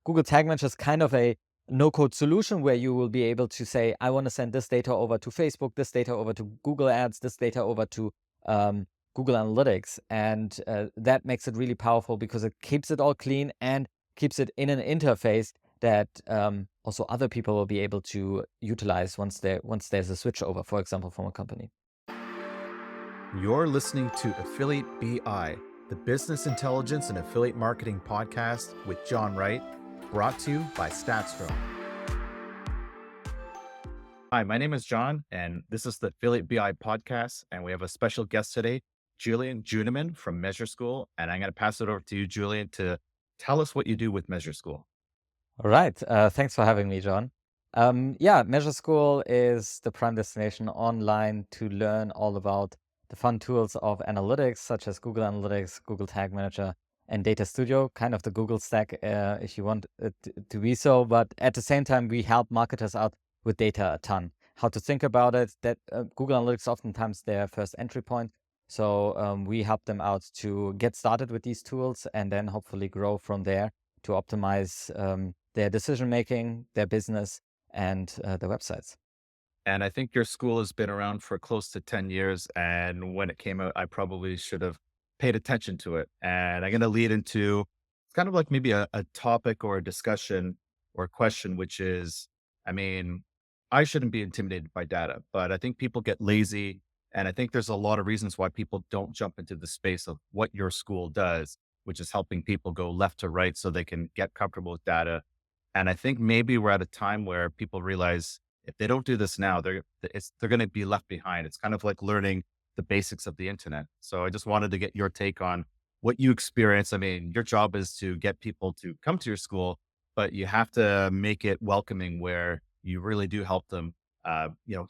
Google Tag Manager is kind of a no-code solution where you will be able to say, I want to send this data over to Facebook, this data over to Google Ads, this data over to um, Google Analytics. And that makes it really powerful because it keeps it all clean and keeps it in an interface that also other people will be able to utilize once there's a switch over, for example, from a company. You're listening to Affiliate BI, the business intelligence and affiliate marketing podcast with John Wright, brought to you by StatsGrow. Hi, my name is John, and this is the Affiliate BI podcast, and we have a special guest today, Julian Juenemann from MeasureSchool, and I'm going to pass it over to you, Julian, to tell us what you do with MeasureSchool. All right. Thanks for having me, John. Yeah, MeasureSchool is the prime destination online to learn all about the fun tools of analytics, such as Google Analytics, Google Tag Manager, and Data Studio, kind of the Google stack, if you want it to be so. But at the same time, we help marketers out with data a ton. How to think about it, that Google Analytics oftentimes their first entry point. So we help them out to get started with these tools and then hopefully grow from there to optimize their decision making, their business, and their websites. And I think your school has been around for close to 10 years. And when it came out, I probably should have paid attention to it. And I'm going to lead into it's kind of like maybe a topic or a discussion or a question, which is, I mean, I shouldn't be intimidated by data, but I think people get lazy. And I think there's a lot of reasons why people don't jump into the space of what your school does, which is helping people go left to right so they can get comfortable with data. And I think maybe we're at a time where people realize if they don't do this now, they're going to be left behind. It's kind of like learning the basics of the internet. So I just wanted to get your take on what you experience. I mean, your job is to get people to come to your school, but you have to make it welcoming where you really do help them,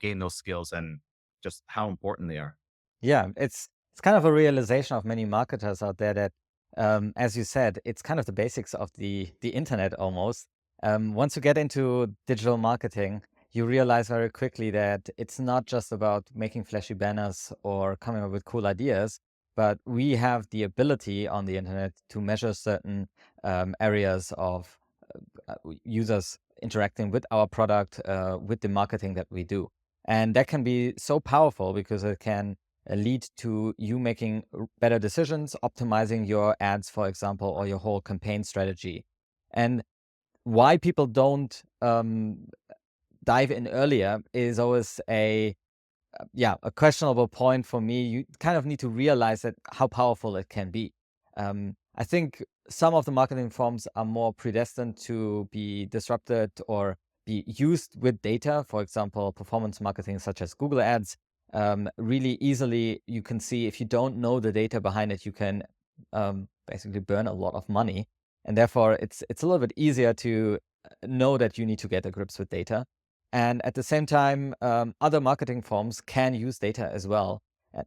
gain those skills and just how important they are. Yeah, it's kind of a realization of many marketers out there that, as you said, it's kind of the basics of the internet almost. Once you get into digital marketing, you realize very quickly that it's not just about making flashy banners or coming up with cool ideas, but we have the ability on the internet to measure certain areas of users interacting with our product, with the marketing that we do. And that can be so powerful because it can lead to you making better decisions, optimizing your ads, for example, or your whole campaign strategy. And why people don't dive in earlier is always a questionable point for me. You kind of need to realize that how powerful it can be. I think some of the marketing forms are more predestined to be disrupted or be used with data. For example, performance marketing, such as Google Ads, really easily you can see if you don't know the data behind it, you can basically burn a lot of money, and therefore it's a little bit easier to know that you need to get a grips with data. And at the same time, other marketing forms can use data as well,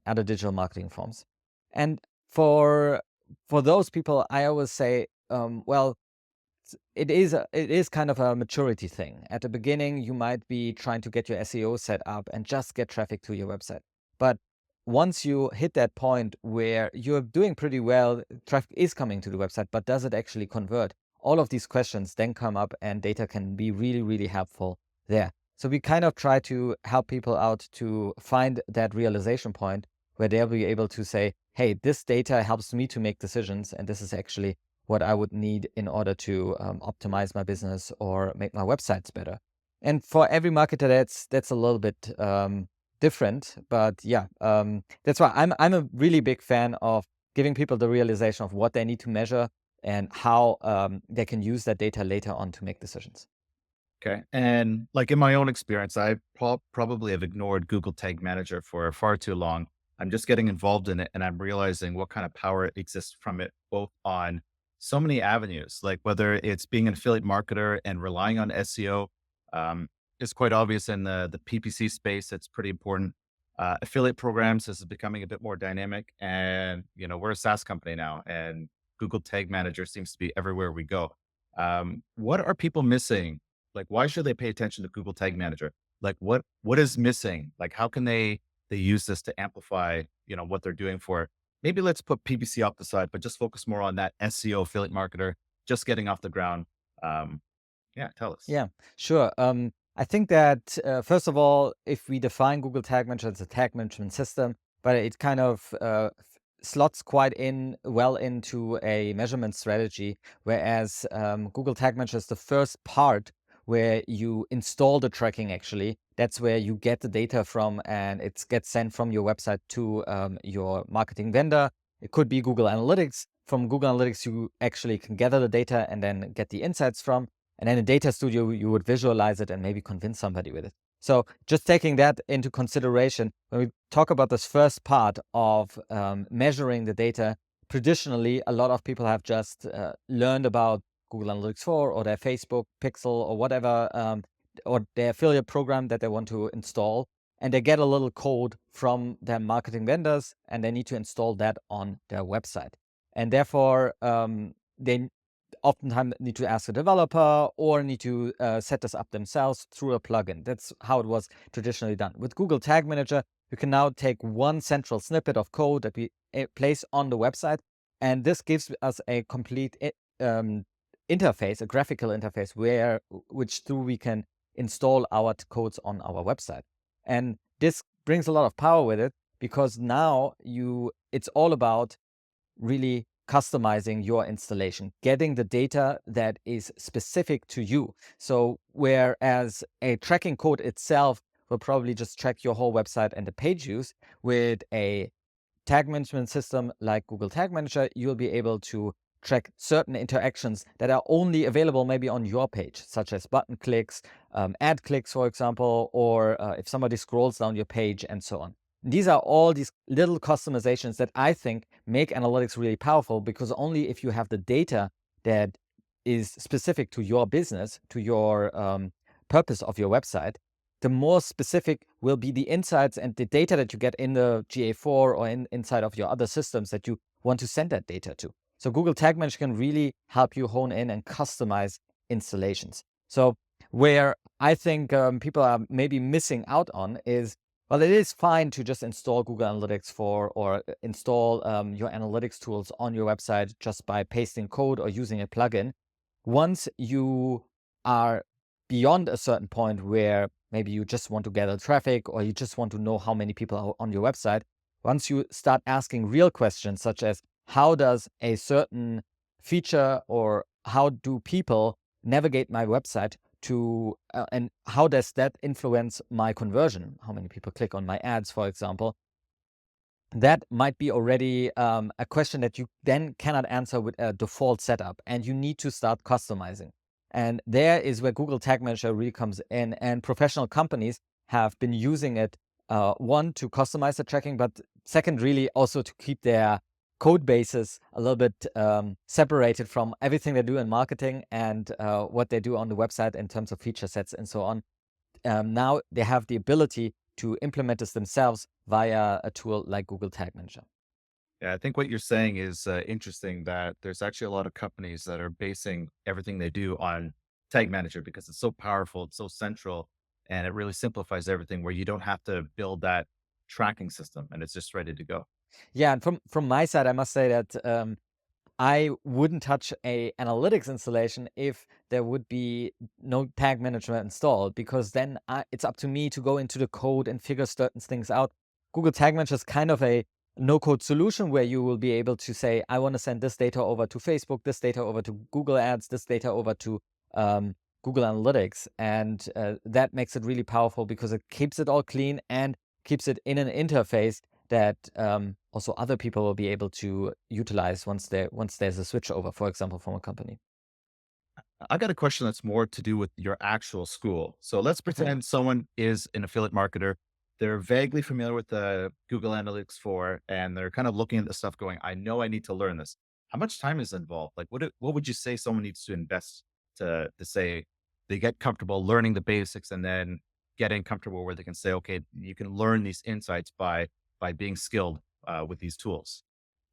other digital marketing forms. And for for those people, I always say, well, it is kind of a maturity thing. At the beginning, you might be trying to get your SEO set up and just get traffic to your website. But once you hit that point where you're doing pretty well, traffic is coming to the website, but does it actually convert? All of these questions then come up, and data can be really, really helpful there. So we kind of try to help people out to find that realization point where they'll be able to say, hey, this data helps me to make decisions, and this is actually what I would need in order to optimize my business or make my websites better. And for every marketer, that's a little bit different. But yeah, that's why I'm a really big fan of giving people the realization of what they need to measure and how they can use that data later on to make decisions. Okay. And like in my own experience, I probably have ignored Google Tag Manager for far too long. I'm just getting involved in it and I'm realizing what kind of power exists from it, both on so many avenues, like whether it's being an affiliate marketer and relying on SEO. It's quite obvious in the PPC space. It's pretty important. Affiliate programs is becoming a bit more dynamic. And, we're a SaaS company now and Google Tag Manager seems to be everywhere we go. What are people missing? Like, why should they pay attention to Google Tag Manager? Like, what is missing? Like, how can they use this to amplify, what they're doing for it? Maybe let's put PPC off the side, but just focus more on that SEO affiliate marketer just getting off the ground. Um, yeah, tell us. Yeah, sure. I think that first of all, if we define Google Tag Manager as a tag management system, but it kind of slots quite in well into a measurement strategy, whereas Google Tag Manager is the first part where you install the tracking. Actually, that's where you get the data from, and it gets sent from your website to your marketing vendor. It could be Google Analytics. From Google Analytics, you actually can gather the data and then get the insights from. And then in Data Studio, you would visualize it and maybe convince somebody with it. So just taking that into consideration, when we talk about this first part of measuring the data, traditionally, a lot of people have just learned about Google Analytics 4 or their Facebook Pixel or whatever, or their affiliate program that they want to install. And they get a little code from their marketing vendors, and they need to install that on their website. And therefore, they oftentimes need to ask a developer or need to set this up themselves through a plugin. That's how it was traditionally done. With Google Tag Manager, you can now take one central snippet of code that we place on the website, and this gives us a complete interface, a graphical interface, which through we can install our codes on our website. And this brings a lot of power with it, because now it's all about really customizing your installation, getting the data that is specific to you. So whereas a tracking code itself will probably just track your whole website and the page views, with a tag management system like Google Tag Manager, you'll be able to track certain interactions that are only available maybe on your page, such as button clicks, ad clicks, for example, or if somebody scrolls down your page and so on. These are all these little customizations that I think make analytics really powerful, because only if you have the data that is specific to your business, to your purpose of your website, the more specific will be the insights and the data that you get in the GA4 or inside of your other systems that you want to send that data to. So Google Tag Manager can really help you hone in and customize installations. So where I think people are maybe missing out on is, well, it is fine to just install Google Analytics 4 or install your analytics tools on your website just by pasting code or using a plugin. Once you are beyond a certain point where maybe you just want to gather traffic or you just want to know how many people are on your website, once you start asking real questions such as, how does a certain feature or how do people navigate my website to and how does that influence my conversion, how many people click on my ads, for example, that might be already a question that you then cannot answer with a default setup, and you need to start customizing. And there is where Google Tag Manager really comes in, and professional companies have been using it, one, to customize the tracking, but second, really also to keep their code bases a little bit separated from everything they do in marketing and what they do on the website in terms of feature sets and so on. Now they have the ability to implement this themselves via a tool like Google Tag Manager. Yeah, I think what you're saying is interesting, that there's actually a lot of companies that are basing everything they do on Tag Manager because it's so powerful, it's so central, and it really simplifies everything where you don't have to build that tracking system and it's just ready to go. Yeah, and from my side, I must say that I wouldn't touch a analytics installation if there would be no tag management installed, because then it's up to me to go into the code and figure certain things out. Google Tag Manager is kind of a no-code solution where you will be able to say, I want to send this data over to Facebook, this data over to Google Ads, this data over to Google Analytics, and that makes it really powerful because it keeps it all clean and keeps it in an interface that also other people will be able to utilize once there's a switch over, for example, from a company. I got a question that's more to do with your actual school. So let's Okay. pretend someone is an affiliate marketer. They're vaguely familiar with the Google Analytics 4, and they're kind of looking at the stuff going, I know I need to learn this. How much time is involved? Like, what would you say someone needs to invest to say they get comfortable learning the basics and then getting comfortable where they can say, okay, you can learn these insights by being skilled with these tools.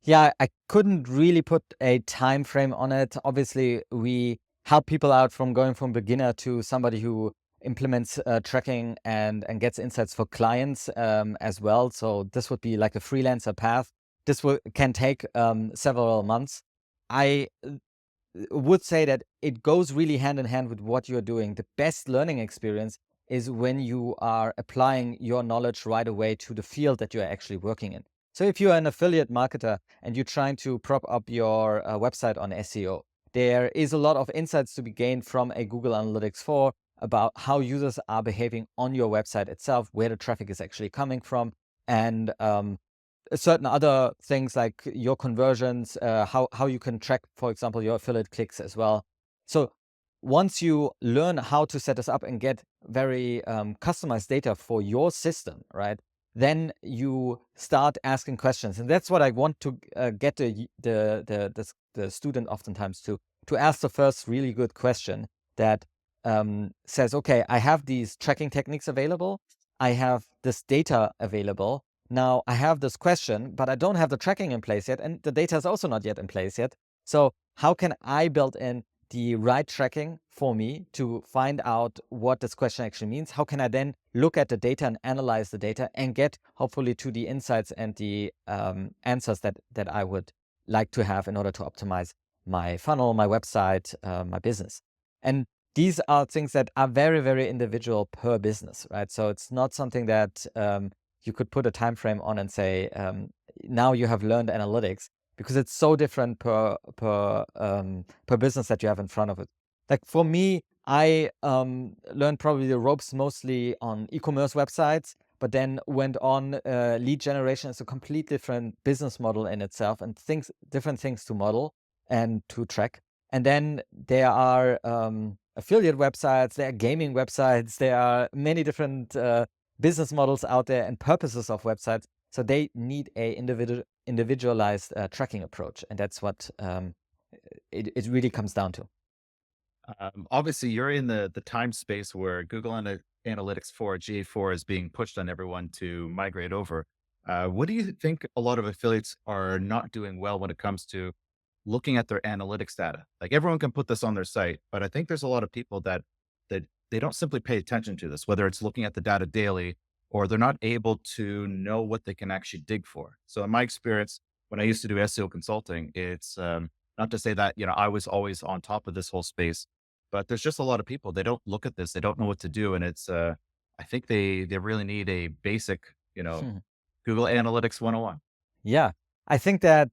Yeah, I couldn't really put a time frame on it. Obviously, we help people out from going from beginner to somebody who implements tracking and gets insights for clients as well. So this would be like a freelancer path. This can take several months. I would say that it goes really hand in hand with what you're doing. The best learning experience is when you are applying your knowledge right away to the field that you're actually working in. So if you're an affiliate marketer and you're trying to prop up your website on SEO, there is a lot of insights to be gained from a Google Analytics 4 about how users are behaving on your website itself, where the traffic is actually coming from, and certain other things like your conversions, how you can track, for example, your affiliate clicks as well. So once you learn how to set this up and get very customized data for your system, right? Then you start asking questions, and that's what I want to get the student oftentimes to ask the first really good question that says, okay, I have these tracking techniques available, I have this data available. Now I have this question, but I don't have the tracking in place yet, and the data is also not yet in place yet. So how can I build in the right tracking for me to find out what this question actually means? How can I then look at the data and analyze the data and get hopefully to the insights and the answers that I would like to have in order to optimize my funnel, my website, my business? And these are things that are very, very individual per business, right? So it's not something that you could put a time frame on and say, now you have learned analytics, because it's so different per business that you have in front of it. Like for me, I learned probably the ropes mostly on e-commerce websites, but then went on lead generation is a complete different business model in itself, and different things to model and to track. And then there are affiliate websites, there are gaming websites, there are many different business models out there and purposes of websites. So they need a individualized tracking approach, and that's what it really comes down to. Obviously, you're in the time space where Analytics 4, GA4 is being pushed on everyone to migrate over. What do you think a lot of affiliates are not doing well when it comes to looking at their analytics data? Like everyone can put this on their site, but I think there's a lot of people that they don't simply pay attention to this, whether it's looking at the data daily or they're not able to know what they can actually dig for. So in my experience, when I used to do SEO consulting, it's not to say that, I was always on top of this whole space, but there's just a lot of people, they don't look at this, they don't know what to do. And it's, I think they really need a basic, Google Analytics 101. Yeah, I think that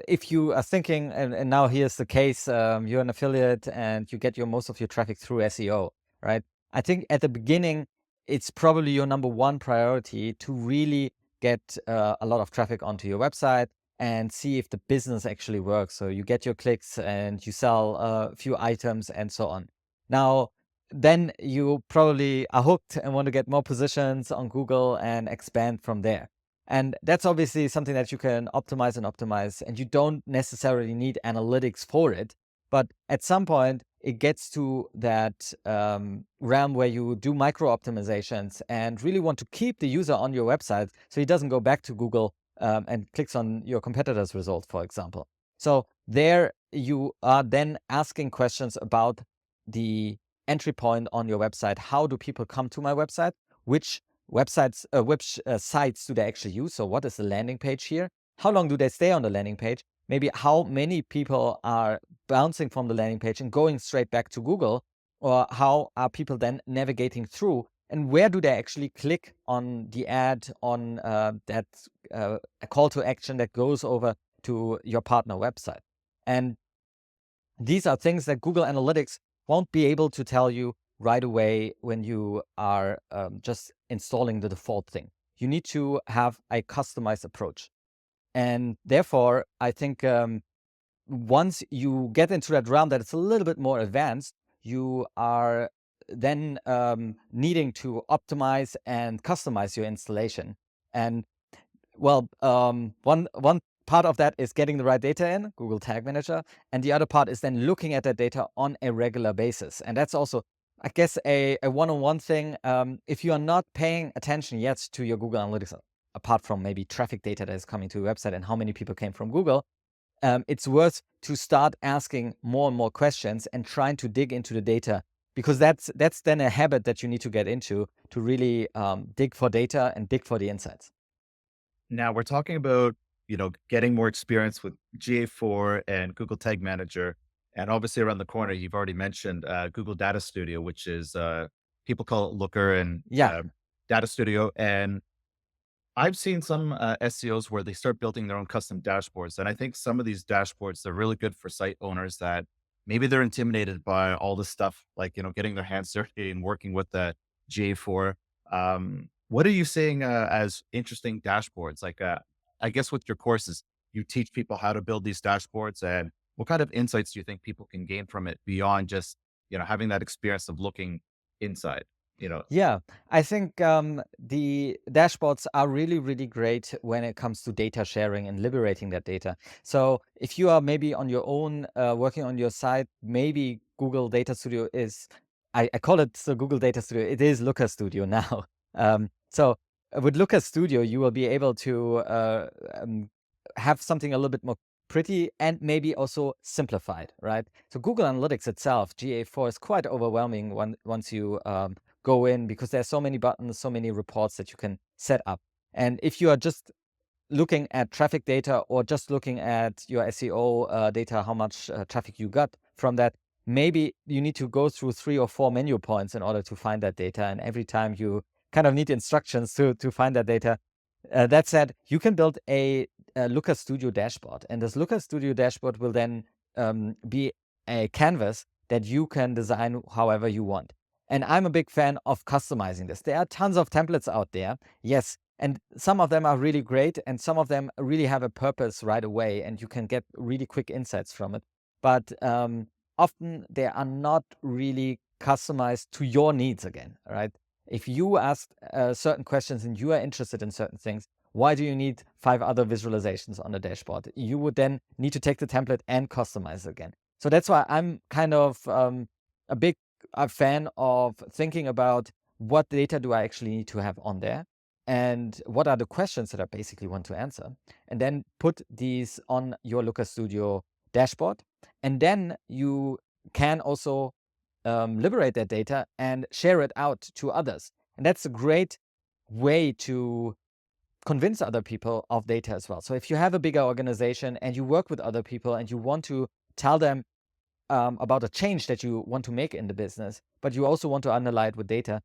if you are thinking, and now here's the case, you're an affiliate and you get your most of your traffic through SEO, right? I think at the beginning, it's probably your number one priority to really get a lot of traffic onto your website and see if the business actually works. So you get your clicks and you sell a few items and so on. Now, then you probably are hooked and want to get more positions on Google and expand from there. And that's obviously something that you can optimize, and you don't necessarily need analytics for it. But at some point, it gets to that realm where you do micro optimizations and really want to keep the user on your website so he doesn't go back to Google and clicks on your competitor's result, for example. So there you are then asking questions about the entry point on your website. How do people come to my website? Which which sites do they actually use? So what is the landing page here? How long do they stay on the landing page? Maybe how many people are bouncing from the landing page and going straight back to Google? Or how are people then navigating through? And where do they actually click on the ad, on that a call to action that goes over to your partner website? And these are things that Google Analytics won't be able to tell you right away when you are just installing the default thing. You need to have a customized approach. And therefore, I think once you get into that realm that it's a little bit more advanced, you are then needing to optimize and customize your installation. And well, one part of that is getting the right data in Google Tag Manager, and the other part is then looking at that data on a regular basis. And that's also, I guess, a one-on-one thing. If you are not paying attention yet to your Google Analytics, apart from maybe traffic data that is coming to your website and how many people came from Google, it's worth to start asking more and more questions and trying to dig into the data, because that's then a habit that you need to get into to really dig for data and dig for the insights. Now we're talking about getting more experience with GA4 and Google Tag Manager. And obviously around the corner, you've already mentioned Google Data Studio, which is people call it Looker and Yeah. Data Studio. And I've seen some SEOs where they start building their own custom dashboards. And I think some of these dashboards, they're really good for site owners that maybe they're intimidated by all this stuff, like, getting their hands dirty and working with the GA4. What are you seeing as interesting dashboards? Like, I guess with your courses, you teach people how to build these dashboards, and what kind of insights do you think people can gain from it beyond just, having that experience of looking inside, you know? Yeah, I think the dashboards are really, really great when it comes to data sharing and liberating that data. So if you are maybe on your own working on your site, maybe Google Data Studio is, I call it the Google Data Studio. It is Looker Studio now. So with Looker Studio, you will be able to have something a little bit more pretty and maybe also simplified, right? So Google Analytics itself, GA4, is quite overwhelming once you go in, because there's so many buttons, so many reports that you can set up. And if you are just looking at traffic data or just looking at your SEO data, how much traffic you got from that, maybe you need to go through 3 or 4 menu points in order to find that data. And every time you kind of need instructions to find that data. That said, you can build a Looker Studio dashboard, and this Looker Studio dashboard will then be a canvas that you can design however you want. And I'm a big fan of customizing this. There are tons of templates out there, yes, and some of them are really great, and some of them really have a purpose right away, and you can get really quick insights from it. But often they are not really customized to your needs again, right? If you ask certain questions and you are interested in certain things, why do you need 5 other visualizations on the dashboard? You would then need to take the template and customize it again. So that's why I'm kind of a big fan of thinking about what data do I actually need to have on there, and what are the questions that I basically want to answer, and then put these on your Looker Studio dashboard. And then you can also liberate that data and share it out to others. And that's a great way to convince other people of data as well. So if you have a bigger organization and you work with other people and you want to tell them about a change that you want to make in the business, but you also want to underlie it with data,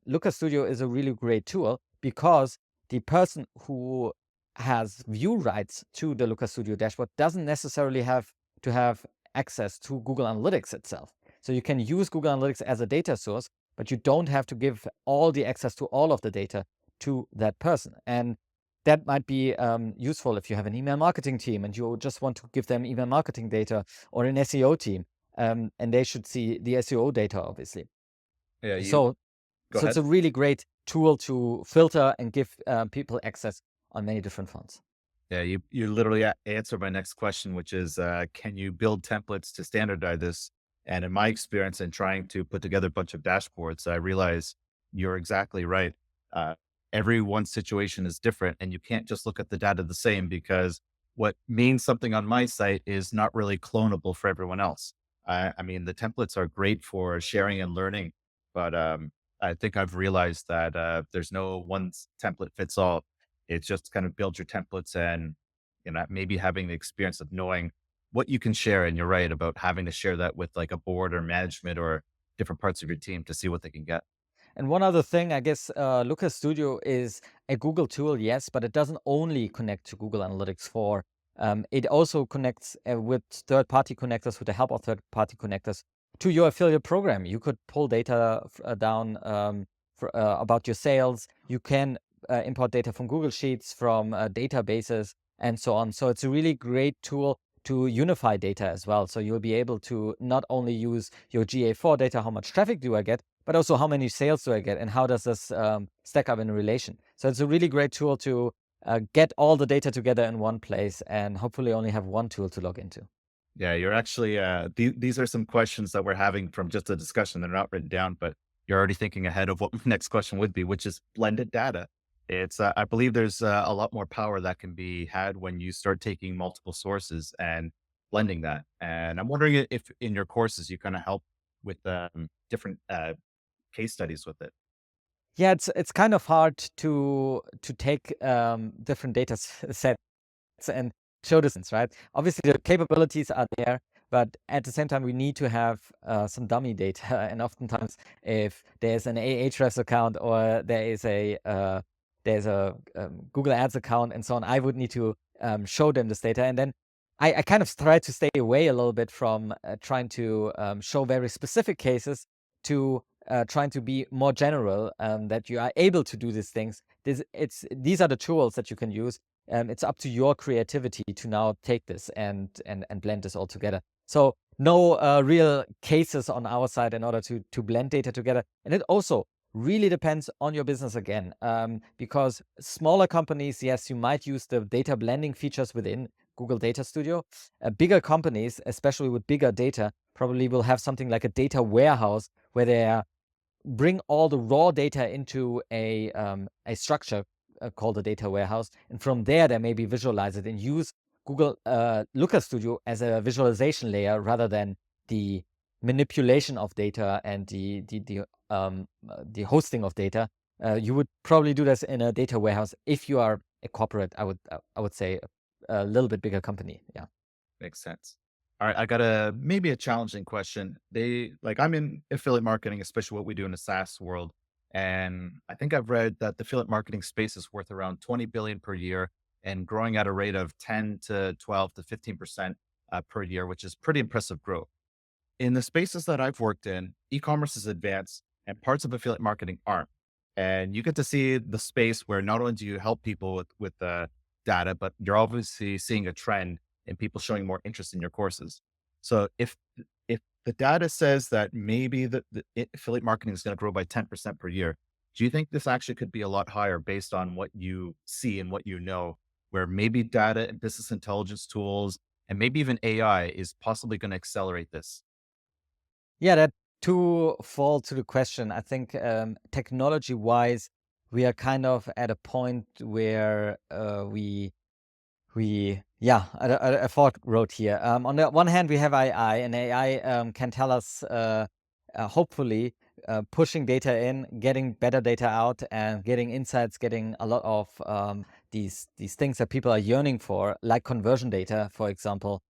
Looker Studio is a really great tool, because the person who has view rights to the Looker Studio dashboard doesn't necessarily have to have access to Google Analytics itself. So you can use Google Analytics as a data source, but you don't have to give all the access to all of the data to that person. And that might be useful if you have an email marketing team and you just want to give them email marketing data, or an SEO team, and they should see the SEO data, obviously. Yeah, you So, go it's ahead. a really great tool to filter and give people access on many different fronts. Yeah, you literally answered my next question, which is, can you build templates to standardize this? And in my experience in trying to put together a bunch of dashboards, I realize you're exactly right. Uh, Everyone's situation is different, and you can't just look at the data the same, because what means something on my site is not really clonable for everyone else. I mean, the templates are great for sharing and learning, but I think I've realized that there's no one template fits all. It's just kind of build your templates, and, maybe having the experience of knowing what you can share. And you're right about having to share that with like a board or management or different parts of your team to see what they can get. And one other thing, I guess, Looker Studio is a Google tool, yes, but it doesn't only connect to Google Analytics 4. It also connects with third-party connectors, with the help of third-party connectors, to your affiliate program. You could pull data down about your sales. You can import data from Google Sheets, from databases, and so on. So it's a really great tool to unify data as well. So you'll be able to not only use your GA4 data, how much traffic do I get, but also how many sales do I get, and how does this stack up in relation. So it's a really great tool to get all the data together in one place, and hopefully only have one tool to log into. Yeah, you're actually, these are some questions that we're having from just a discussion. They're not written down, but you're already thinking ahead of what my next question would be, which is blended data. I believe there's a lot more power that can be had when you start taking multiple sources and blending that. And I'm wondering if in your courses you kind of help with different case studies with it. Yeah, it's kind of hard to take different data sets and show this, right? Obviously, the capabilities are there, but at the same time, we need to have some dummy data. And oftentimes, if there's an Ahrefs account or there's a Google Ads account and so on, I would need to show them this data. And then I kind of try to stay away a little bit from trying to show very specific cases to trying to be more general, that you are able to do these things. These are the tools that you can use. It's up to your creativity to now take this and blend this all together. So no real cases on our side in order to blend data together. And it also really depends on your business again, because smaller companies, yes, you might use the data blending features within Google Data Studio. Bigger companies, especially with bigger data, probably will have something like a data warehouse where they bring all the raw data into a structure called a data warehouse, and from there they maybe visualize it and use Google Looker Studio as a visualization layer rather than the manipulation of data and the hosting of data. You would probably do this in a data warehouse if you are a corporate. I would say a little bit bigger company. Yeah. Makes sense. All right, I got a maybe a challenging question. I'm in affiliate marketing, especially what we do in the SaaS world. And I think I've read that the affiliate marketing space is worth around 20 billion per year and growing at a rate of 10 to 12 to 15% per year, which is pretty impressive growth. In the spaces that I've worked in, e-commerce is advanced and parts of affiliate marketing aren't. And you get to see the space where not only do you help people with the data, but you're obviously seeing a trend in people showing more interest in your courses. So if the data says that maybe affiliate marketing is going to grow by 10% per year, do you think this actually could be a lot higher based on what you see and what you know, where maybe data and business intelligence tools and maybe even AI is possibly going to accelerate this? Yeah, that to fall to the question, I think technology-wise, we are kind of at a point where we yeah, a thought wrote here. On the one hand, we have AI, and AI can tell us, hopefully, pushing data in, getting better data out, and getting insights, getting a lot of these things that people are yearning for, like conversion data, for example,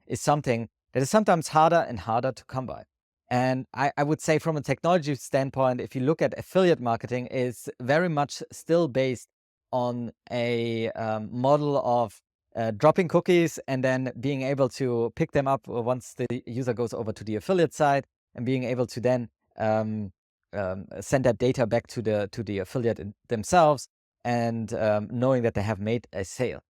is something that is sometimes harder and harder to come by. And I would say, from a technology standpoint, if you look at affiliate marketing, is very much still based on a model of dropping cookies and then being able to pick them up once the user goes over to the affiliate side, and being able to then send that data back to the affiliate themselves, and knowing that they have made a sale.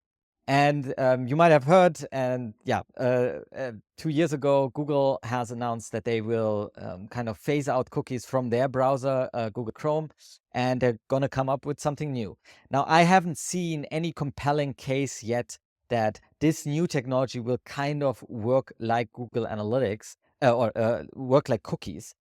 And you might have heard, and yeah, 2 years ago, Google has announced that they will kind of phase out cookies from their browser, Google Chrome, and they're going to come up with something new. Now, I haven't seen any compelling case yet that this new technology will kind of work like Google Analytics, or work like cookies.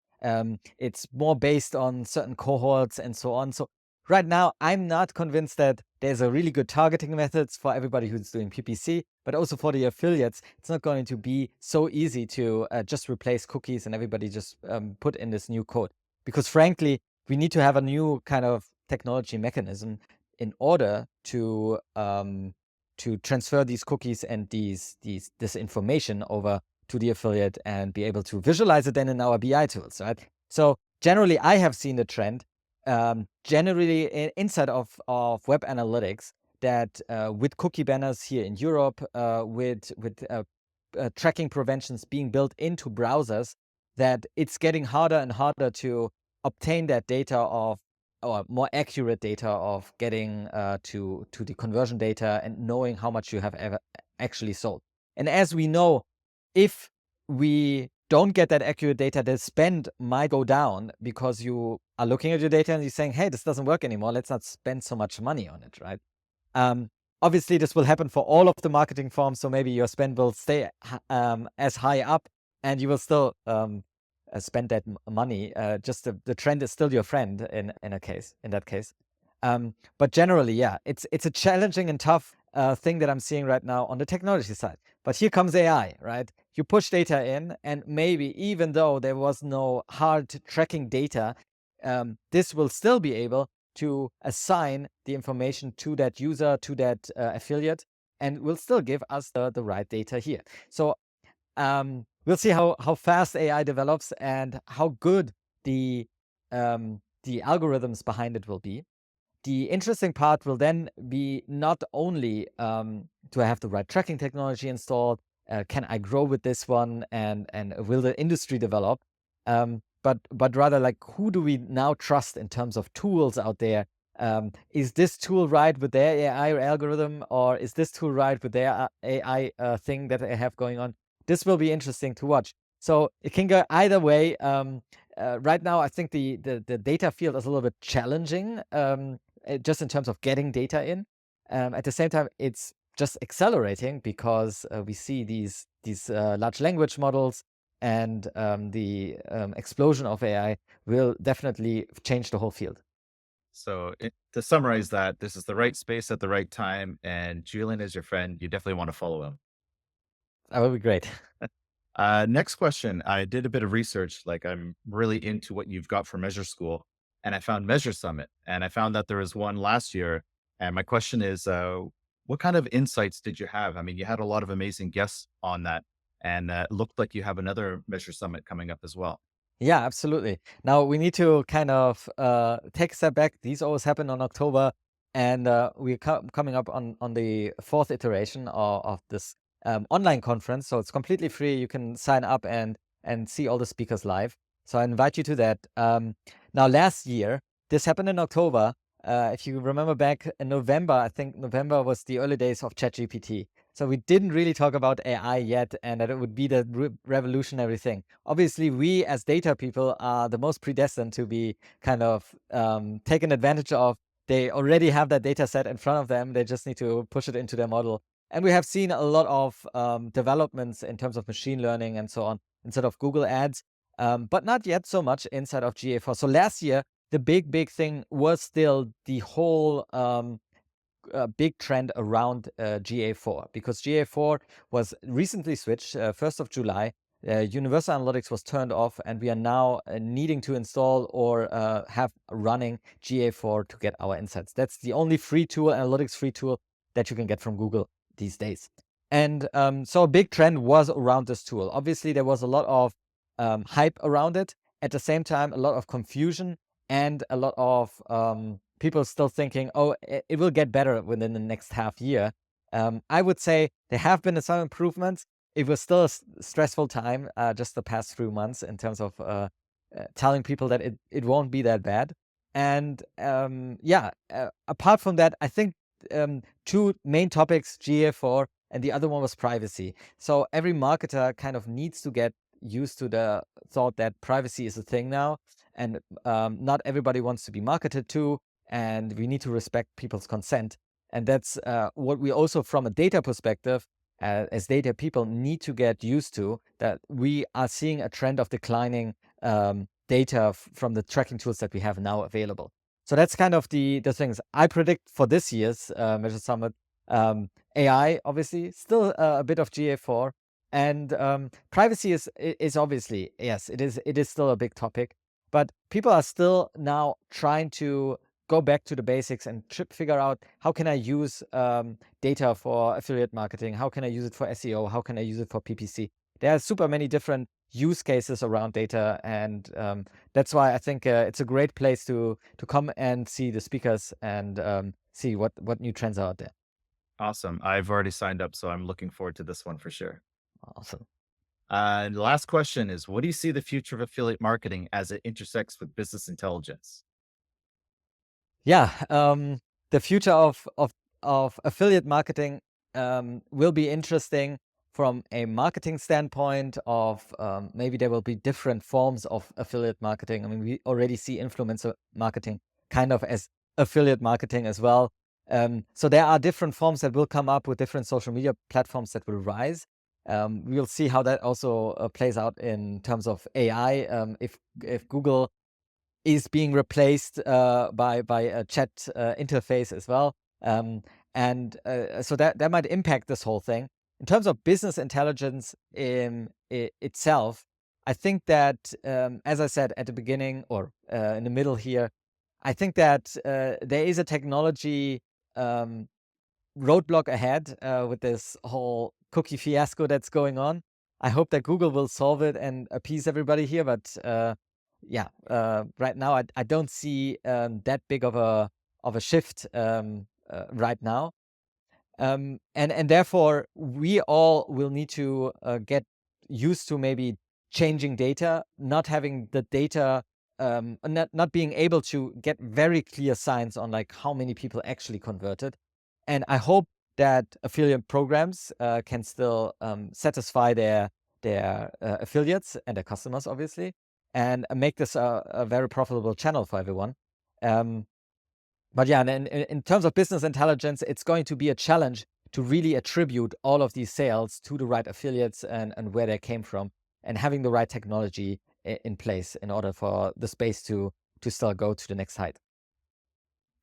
It's more based on certain cohorts and so on. So right now, I'm not convinced that there's a really good targeting methods for everybody who's doing PPC, but also for the affiliates. It's not going to be so easy to just replace cookies and everybody just put in this new code. Because frankly, we need to have a new kind of technology mechanism in order to transfer these cookies and this information over to the affiliate and be able to visualize it then in our BI tools, right? So generally, I have seen the trend generally inside of web analytics, that with cookie banners here in Europe, with tracking preventions being built into browsers, that it's getting harder and harder to obtain that data of, or more accurate data of, getting to the conversion data and knowing how much you have ever actually sold. And as we know, if we don't get that accurate data, the spend might go down, because you are looking at your data and you're saying, hey, this doesn't work anymore. Let's not spend so much money on it, right? Um, Obviously, this will happen for all of the marketing forms. So maybe your spend will stay as high up, and you will still spend that money. Just the trend is still your friend in that case. But generally, yeah, it's a challenging and tough thing that I'm seeing right now on the technology side. But here comes AI, right? You push data in, and maybe even though there was no hard tracking data, this will still be able to assign the information to that user, to that affiliate, and will still give us the right data here. So we'll see how fast AI develops and how good the algorithms behind it will be. The interesting part will then be not only do I have the right tracking technology installed, can I grow with this one, and will the industry develop, but rather like who do we now trust in terms of tools out there? Is this tool right with their AI algorithm, or is this tool right with their AI thing that they have going on? This will be interesting to watch. So it can go either way. Right now, I think the data field is a little bit challenging, just in terms of getting data in. At the same time, it's just accelerating because we see these large language models, and the explosion of AI will definitely change the whole field. So to summarize that, this is the right space at the right time, and Julian is your friend. You definitely want to follow him. That would be great. Next question. I did a bit of research. Like I'm really into what you've got for Measure School, and I found MeasureSummit, and I found that there was one last year. And my question is, what kind of insights did you have? I mean, you had a lot of amazing guests on that, and it looked like you have another MeasureSummit coming up as well. Yeah, absolutely. Now we need to kind of take a step back. These always happen on October, and we're coming up on the fourth iteration of this online conference. So it's completely free. You can sign up and see all the speakers live. So I invite you to that. Now, last year, this happened in October. If you remember back in November, I think November was the early days of ChatGPT. So we didn't really talk about AI yet, and that it would be the revolutionary thing. Obviously, we as data people are the most predestined to be kind of taken advantage of. They already have that data set in front of them. They just need to push it into their model. And we have seen a lot of developments in terms of machine learning and so on instead of Google Ads, but not yet so much inside of GA4. So last year, the big thing was still the whole big trend around GA4, because GA4 was recently switched 1st of July. Universal Analytics was turned off, and we are now needing to install or have running GA4 to get our insights. That's the only free tool, analytics free tool, that you can get from Google these days. And so a big trend was around this tool. Obviously, there was a lot of hype around it. At the same time, a lot of confusion and a lot of people still thinking, oh, it will get better within the next half year. I would say there have been some improvements. It was still a stressful time just the past few months in terms of telling people that it won't be that bad. And yeah, apart from that, I think two main topics, GA4, and the other one was privacy. So every marketer kind of needs to get used to the thought that privacy is a thing now, and not everybody wants to be marketed to, and we need to respect people's consent. And that's what we also, from a data perspective, as data people, need to get used to, that we are seeing a trend of declining data from the tracking tools that we have now available. So that's kind of the things I predict for this year's Measure Summit. AI, obviously, still a bit of GA4, and privacy is obviously, yes, it is still a big topic, but people are still now trying to go back to the basics and figure out, how can I use data for affiliate marketing? How can I use it for SEO? How can I use it for PPC? There are super many different use cases around data, and that's why I think it's a great place to come and see the speakers and see what new trends are out there. Awesome. I've already signed up, so I'm looking forward to this one for sure. Awesome. And the last question is, what do you see the future of affiliate marketing as it intersects with business intelligence? Yeah, the future of affiliate marketing will be interesting from a marketing standpoint. Of maybe there will be different forms of affiliate marketing. I mean, we already see influencer marketing kind of as affiliate marketing as well. So there are different forms that will come up with different social media platforms that will rise. We'll see how that also plays out in terms of AI. If Google is being replaced by a chat interface as well. And so that might impact this whole thing. In terms of business intelligence itself, I think that, as I said at the beginning, or in the middle here, I think that there is a technology roadblock ahead with this whole cookie fiasco that's going on. I hope that Google will solve it and appease everybody here, but right now I don't see that big of a shift right now. And therefore, we all will need to get used to maybe changing data, not having the data, not being able to get very clear signs on like how many people actually converted. And I hope that affiliate programs can still satisfy their affiliates and their customers, obviously, and make this a very profitable channel for everyone. But yeah, and in terms of business intelligence, it's going to be a challenge to really attribute all of these sales to the right affiliates and where they came from, and having the right technology in place in order for the space to still go to the next height.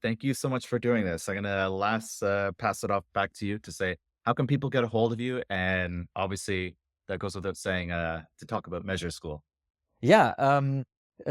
Thank you so much for doing this. I'm gonna pass it off back to you to say, how can people get a hold of you? And obviously, that goes without saying, to talk about Measure School. Yeah,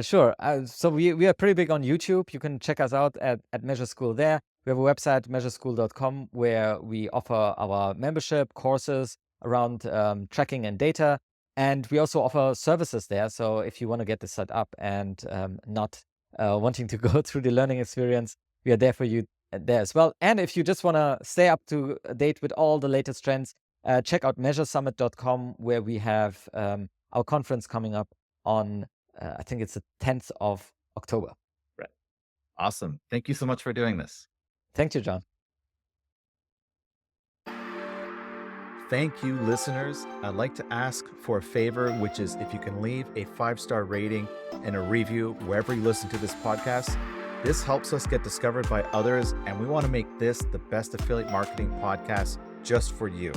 sure. So we are pretty big on YouTube. You can check us out at MeasureSchool there. We have a website, MeasureSchool.com, where we offer our membership courses around tracking and data. And we also offer services there. So if you want to get this set up and not wanting to go through the learning experience, we are there for you there as well. And if you just want to stay up to date with all the latest trends, check out MeasureSummit.com, where we have our conference coming up on, I think it's the 10th of October. Right. Awesome. Thank you so much for doing this. Thank you, John. Thank you, listeners. I'd like to ask for a favor, which is if you can leave a 5-star rating and a review wherever you listen to this podcast. This helps us get discovered by others, and we want to make this the best affiliate marketing podcast just for you.